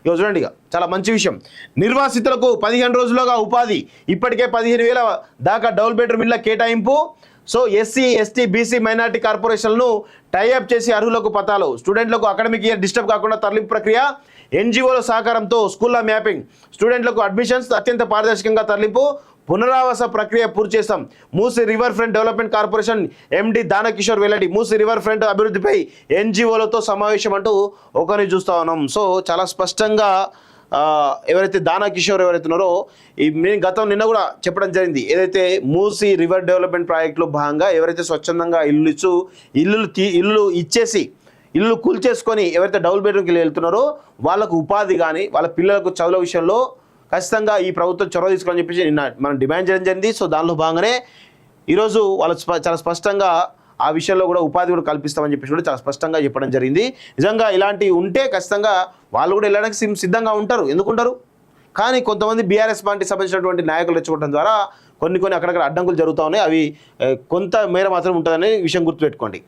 ఇక చూడండి, ఇక చాలా మంచి విషయం. నిర్వాసితులకు 15 రోజులుగా ఉపాధి, ఇప్పటికే 15,000 దాకా డబుల్ బెడ్రూమ్ ఇళ్ల కేటాయింపు. So SC ST BC minority కార్పొరేషన్లను టైఅప్ చేసి అర్హులకు పతాలు. స్టూడెంట్లకు అకాడమిక్ ఇయర్ డిస్టర్బ్ కాకుండా తరలింపు ప్రక్రియ. ఎన్జిఓల సహకారంతో స్కూళ్ళ మ్యాపింగ్. స్టూడెంట్లకు అడ్మిషన్స్ అత్యంత పారదర్శకంగా తరలింపు. పునరావాస ప్రక్రియ పూర్తి చేస్తాం. Musi river front development corporation MD Dana Kishore వెల్లడి. మూసీ రివర్ ఫ్రంట్ అభివృద్ధిపై ఎన్జిఓలతో సమావేశం అంటూ ఒకరిని చూస్తా ఉన్నాం. సో చాలా స్పష్టంగా ఎవరైతే దానకిషోర్ ఎవరైతే ఉన్నారో, నేను నిన్న కూడా చెప్పడం జరిగింది, ఏదైతే మూసీ రివర్ డెవలప్మెంట్ ప్రాజెక్టులో భాగంగా ఎవరైతే స్వచ్ఛందంగా ఇల్లు ఇచ్చేసి ఇల్లు కూల్చేసుకొని ఎవరైతే డబుల్ బెడ్రూమ్కి వెళ్తున్నారో వాళ్ళకు ఉపాధి కానీ వాళ్ళ పిల్లలకు చదువుల విషయంలో ఖచ్చితంగా ఈ ప్రభుత్వం చొరవ తీసుకోవాలని చెప్పేసి నిన్న మనం డిమాండ్ చేయడం జరిగింది. సో దానిలో భాగంగానే ఈరోజు వాళ్ళు చాలా స్పష్టంగా ఆ విషయంలో కూడా ఉపాధి కూడా కల్పిస్తామని చెప్పేసి కూడా చాలా స్పష్టంగా చెప్పడం జరిగింది. నిజంగా ఇలాంటివి ఉంటే ఖచ్చితంగా వాళ్ళు కూడా వెళ్ళడానికి సిద్ధంగా ఉంటారు, ఎందుకుంటారు. కానీ కొంతమంది బీఆర్ఎస్ పార్టీకి సంబంధించినటువంటి నాయకులు రెచ్చగొట్టడం ద్వారా కొన్ని అక్కడక్కడ అడ్డంకులు జరుగుతూ ఉన్నాయి. అవి కొంత మేర మాత్రం ఉంటుందనే విషయం గుర్తుపెట్టుకోండి.